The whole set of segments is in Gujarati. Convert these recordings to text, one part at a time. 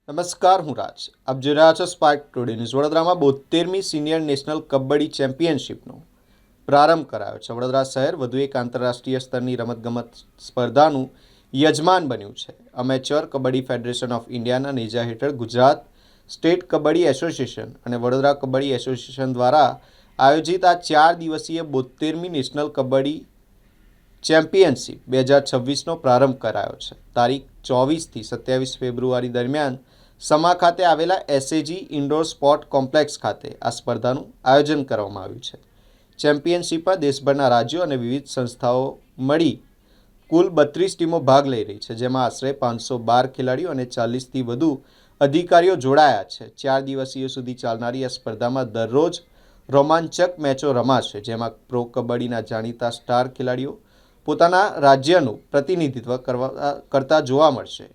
નમસ્કાર, હું રાજ. આપ જોઈ રહ્યા છો સ્પાર્ક ટુડે ન્યૂઝ. વડોદરામાં 72મી સિનિયર નેશનલ કબડ્ડી ચેમ્પિયનશિપનો પ્રારંભ કરાયો છે. વડોદરા શહેર વધુ એક આંતરરાષ્ટ્રીય સ્તરની રમતગમત સ્પર્ધાનું યજમાન બન્યું છે. અમેચ્યોર કબડ્ડી ફેડરેશન ઓફ ઇન્ડિયાના નેજા હેઠળ ગુજરાત સ્ટેટ કબડ્ડી એસોસિએશન અને વડોદરા કબડ્ડી એસોસિએશન દ્વારા આયોજિત આ 4 દિવસીય 72મી નેશનલ કબડ્ડી ચેમ્પિયનશિપ 2026નો પ્રારંભ કરાયો છે. તારીખ 24થી 27 ફેબ્રુઆરી દરમિયાન સમા ખાતે આવેલા એસએજી ઇન્ડોર સ્પોર્ટ કોમ્પ્લેક્સ ખાતે આ સ્પર્ધાનું આયોજન કરવામાં આવ્યું છે. ચેમ્પિયનશિપમાં દેશભરના રાજ્યો અને વિવિધ સંસ્થાઓ મળી કુલ 32 ટીમો ભાગ લઈ રહી છે, જેમાં આશરે 512 ખેલાડીઓ અને 40થી વધુ અધિકારીઓ જોડાયા છે. 4 દિવસીય સુધી ચાલનારી આ સ્પર્ધામાં દરરોજ રોમાંચક મેચો રમાશે, જેમાં પ્રો કબડ્ડીના જાણીતા સ્ટાર ખેલાડીઓ પોતાના રાજ્યનું પ્રતિનિધિત્વ કરતા જોવા મળશે.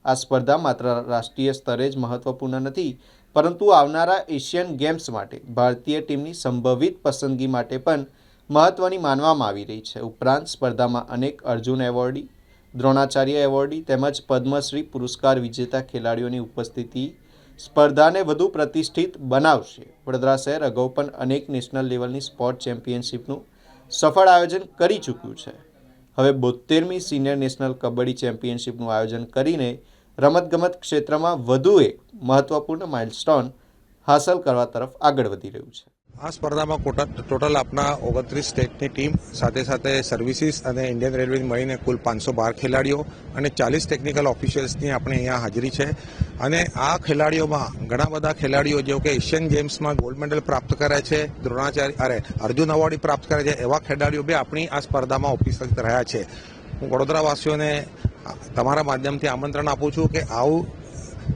આ સ્પર્ધા માત્ર રાષ્ટ્રીય સ્તરે જ મહત્વપૂર્ણ નથી, પરંતુ આવનારા એશિયન ગેમ્સ માટે ભારતીય ટીમની સંભવિત પસંદગી માટે પણ મહત્વની માનવામાં આવી રહી છે. ઉપરાંત સ્પર્ધામાં અનેક અર્જુન એવોર્ડી, દ્રોણાચાર્ય એવોર્ડી તેમજ પદ્મશ્રી પુરસ્કાર વિજેતા ખેલાડીઓની ઉપસ્થિતિ સ્પર્ધાને વધુ પ્રતિષ્ઠિત બનાવશે. વડોદરા શહેર અગાઉ પણ અનેક નેશનલ લેવલની સ્પોર્ટ ચેમ્પિયનશિપનું સફળ આયોજન કરી ચૂક્યું છે. હવે 72મી સિનિયર નેશનલ કબડ્ડી ચેમ્પિયનશિપનું આયોજન કરીને રમતગમત ક્ષેત્રમાં વધુ એક મહત્વપૂર્ણ માઇલસ્ટોન હાંસલ કરવા તરફ આગળ વધી રહ્યું છે. આ સ્પર્ધામાં ટોટલ આપણા 29 સ્ટેટની ટીમ સાથે સાથે સર્વિસીસ અને ઇન્ડિયન રેલવે મળીને કુલ 512 ખેલાડીઓ અને 40 ટેકનિકલ ઓફિશિયલ્સની આપણે અહીંયા હાજરી છે. અને આ ખેલાડીઓમાં ઘણા બધા ખેલાડીઓ જેઓ કે એશિયન ગેમ્સમાં ગોલ્ડ મેડલ પ્રાપ્ત કરે છે, અર્જુન એવોર્ડ પ્રાપ્ત કરે છે, એવા ખેલાડીઓ બી આપણી આ સ્પર્ધામાં ઉપસ્થિત રહ્યા છે. હું વડોદરાવાસીઓને તમારા માધ્યમથી આમંત્રણ આપું છું કે આવું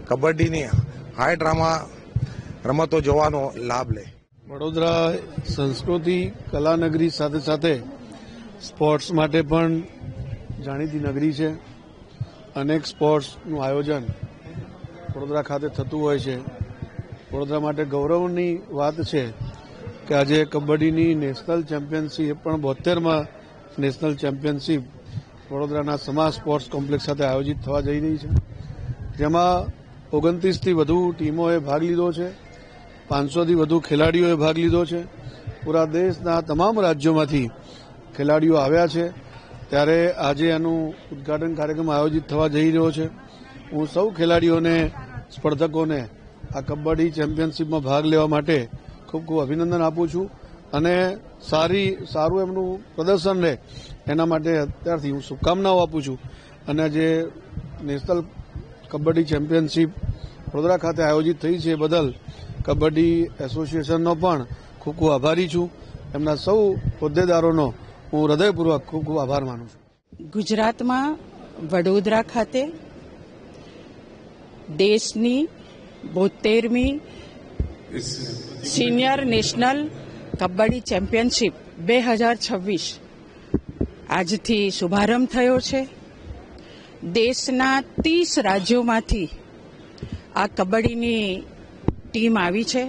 કબડ્ડીની હાઈ ડ્રામા રમતો જોવાનો લાભ લે. વડોદરા સંસ્કૃતિ કલાનગરી સાથે સાથે સ્પોર્ટ્સ માટે પણ જાણીતી નગરી છે. અનેક સ્પોર્ટ્સનું આયોજન વડોદરા ખાતે થતું હોય છે. વડોદરા માટે ગૌરવની વાત છે કે આજે કબડ્ડીની નેશનલ ચેમ્પિયનશિપ પણ 72માં નેશનલ ચેમ્પિયનશિપ વડોદરાના સમા સ્પોર્ટ્સ કોમ્પ્લેક્સ સાથે આયોજિત થવા જઈ રહી છે, જેમાં 29થી વધુ ટીમોએ ભાગ લીધો છે. 500થી વધુ ખેલાડીઓએ ભાગ લીધો છે. પૂરા દેશના તમામ રાજ્યોમાંથી ખેલાડીઓ આવ્યા છે. ત્યારે આજે આનું ઉદ્ઘાટન કાર્યક્રમ આયોજિત થવા જઈ રહ્યો છે. હું સૌ ખેલાડીઓને, સ્પર્ધકોને આ કબડ્ડી ચેમ્પિયનશિપમાં ભાગ લેવા માટે ખૂબ ખૂબ અભિનંદન આપું છું અને સારું એમનું પ્રદર્શન રહે એના માટે અત્યારથી હું શુભકામનાઓ આપું છું. અને જે નેશનલ કબડ્ડી ચેમ્પિયનશિપ વડોદરા ખાતે આયોજિત થઈ છે એ બદલ કબડ્ડી એસોસિએશનનો પણ ખૂબ ખૂબ આભારી છું. એમના સૌ હોદ્દેદારોનો હું હૃદયપૂર્વક ખૂબ ખૂબ આભાર માનું છું. ગુજરાતમાં વડોદરા ખાતે દેશની 72મી સિનિયર નેશનલ કબડ્ડી ચેમ્પિયનશિપ 2026 આજથી શુભારંભ થયો છે. દેશના 30 રાજ્યોમાંથી આ કબડ્ડીની ટીમ આવી છે.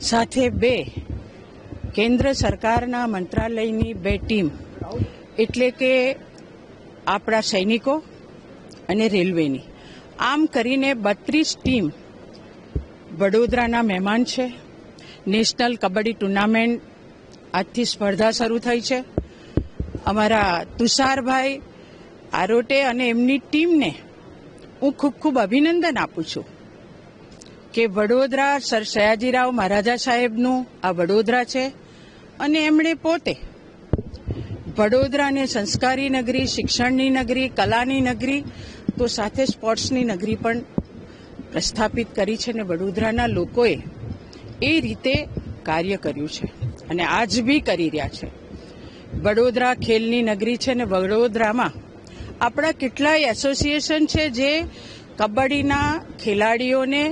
સાથે 2 કેન્દ્ર સરકારના મંત્રાલયની 2 ટીમ, એટલે કે આપણા સૈનિકો અને રેલવેની, આમ કરીને 32 ટીમ વડોદરાના મહેમાન છે. નેશનલ કબડ્ડી ટુર્નામેન્ટ આજથી સ્પર્ધા શરૂ થઈ છે. અમારા તુષારભાઈ આરોટે અને એમની ટીમને હું ખૂબ ખૂબ અભિનંદન આપું છું કે વડોદરા સર સયાજીરાવ મહારાજા સાહેબનું આ વડોદરા છે અને એમણે પોતે વડોદરાને સંસ્કારી નગરી, શિક્ષણની નગરી, કલાની નગરી તો સાથે સ્પોર્ટ્સની નગરી પણ પ્રસ્થાપિત કરી છે. અને વડોદરાના લોકોએ એ રીતે કાર્ય કર્યું છે અને આજ બી કરી રહ્યા છે. વડોદરા ખેલની નગરી છે અને વડોદરામાં આપણા કેટલાય એસોસિએશન છે જે કબડ્ડીના ખેલાડીઓને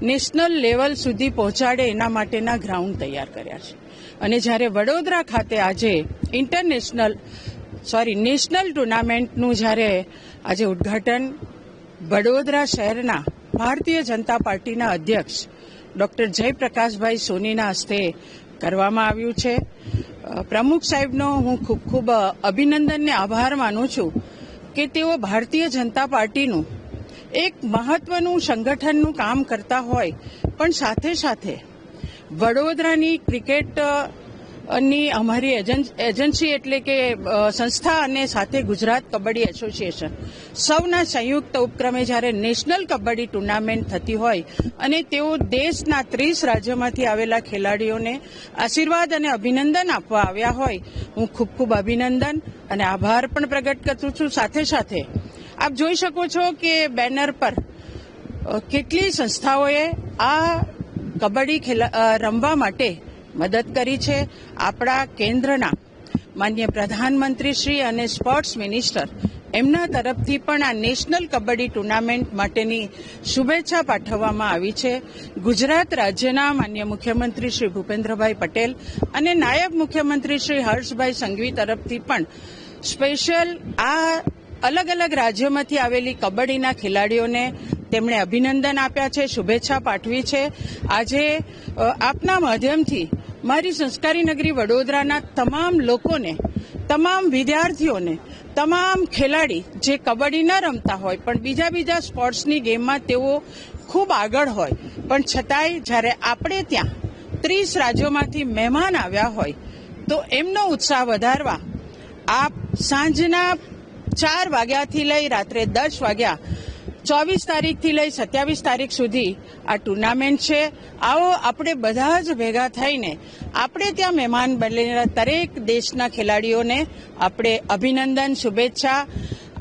નેશનલ લેવલ સુધી પહોંચાડે એના માટેના ગ્રાઉન્ડ તૈયાર કર્યા છે. અને જ્યારે વડોદરા ખાતે આજે નેશનલ ટુર્નામેન્ટનું જ્યારે આજે ઉદ્ઘાટન વડોદરા શહેરના ભારતીય જનતા પાર્ટીના અધ્યક્ષ ડોક્ટર જયપ્રકાશભાઈ સોનીના હસ્તે કરવામાં આવ્યું છે. પ્રમુખ સાહેબનો હું ખૂબ ખૂબ અભિનંદનને આભાર માનું છું કે તેઓ ભારતીય જનતા પાર્ટીનું એક મહત્વનું સંગઠનનું કામ કરતા હોય, પણ સાથે સાથે વડોદરાની ક્રિકેટ ની અમારી એજન્સી એટલે કે સંસ્થા અને સાથે ગુજરાત કબડ્ડી એસોસિએશન સૌના સંયુક્ત ઉપક્રમે જ્યારે નેશનલ કબડ્ડી ટુર્નામેન્ટ થતી હોય અને તેઓ દેશના 30 રાજ્યોમાંથી આવેલા ખેલાડીઓને આશીર્વાદ અને અભિનંદન આપવા આવ્યા હોય, હું ખૂબ ખૂબ અભિનંદન અને આભાર પણ પ્રગટ કરું છું. સાથે સાથે આપ જોઈ શકો છો કે બેનર પર કેટલી સંસ્થાઓએ આ કબડ્ડી રમવા માટે મદદ કરી છે. આપણા કેન્દ્રના માનનીય પ્રધાનમંત્રી શ્રી અને સ્પોર્ટ્સ મિનિસ્ટર એમના તરફથી પણ આ નેશનલ કબડ્ડી ટુર્નામેન્ટ માટેની શુભેચ્છા પાઠવવામાં આવી છે. ગુજરાત રાજ્યના માનનીય મુખ્યમંત્રી શ્રી ભૂપેન્દ્રભાઈ પટેલ અને નાયબ મુખ્યમંત્રી શ્રી હર્ષભાઈ સંઘવી તરફથી પણ સ્પેશિયલ આ અલગ અલગ રાજ્યોમાંથી આવેલી કબડ્ડીના ખેલાડીઓને તેમણે અભિનંદન આપ્યા છે, શુભેચ્છા પાઠવી છે. આજે આપના માધ્યમથી મારી સંસ્કારી નગરી વડોદરાના તમામ લોકોને, તમામ વિદ્યાર્થીઓને, તમામ ખેલાડી જે કબડ્ડી ન રમતા હોય પણ બીજા સ્પોર્ટ્સની ગેમમાં તેઓ ખૂબ આગળ હોય, પણ છતાંય જ્યારે આપણે ત્યાં 30 રાજ્યોમાંથી મહેમાન આવ્યા હોય તો એમનો ઉત્સાહ વધારવા આપ સાંજના 4 વાગ્યાથી લઈ રાત્રે 10 વાગ્યા 24 તારીખથી લઈ 27 તારીખ સુધી આ ટુર્નામેન્ટ છે. આવો આપણે બધા જ ભેગા થઈને આપણે ત્યાં મહેમાન બનેલા દરેક દેશના ખેલાડીઓને આપણે અભિનંદન, શુભેચ્છા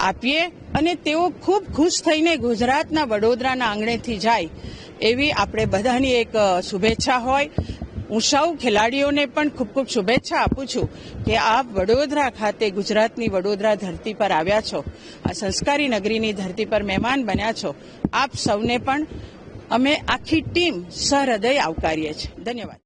આપીએ અને તેઓ ખૂબ ખુશ થઈને ગુજરાતના વડોદરાના આંગણેથી જાય એવી આપણે બધાની એક શુભેચ્છા હોય. હું સૌ ખેલાડીઓને પણ ખૂબ ખૂબ શુભેચ્છા આપું છું કે આપ વડોદરા ખાતે ગુજરાતની વડોદરા ધરતી પર આવ્યા છો, આ સંસ્કારી નગરીની ધરતી પર મહેમાન બન્યા છો. આપ સૌને પણ અમે આખી ટીમ સહૃદય આવકારીએ છીએ. ધન્યવાદ.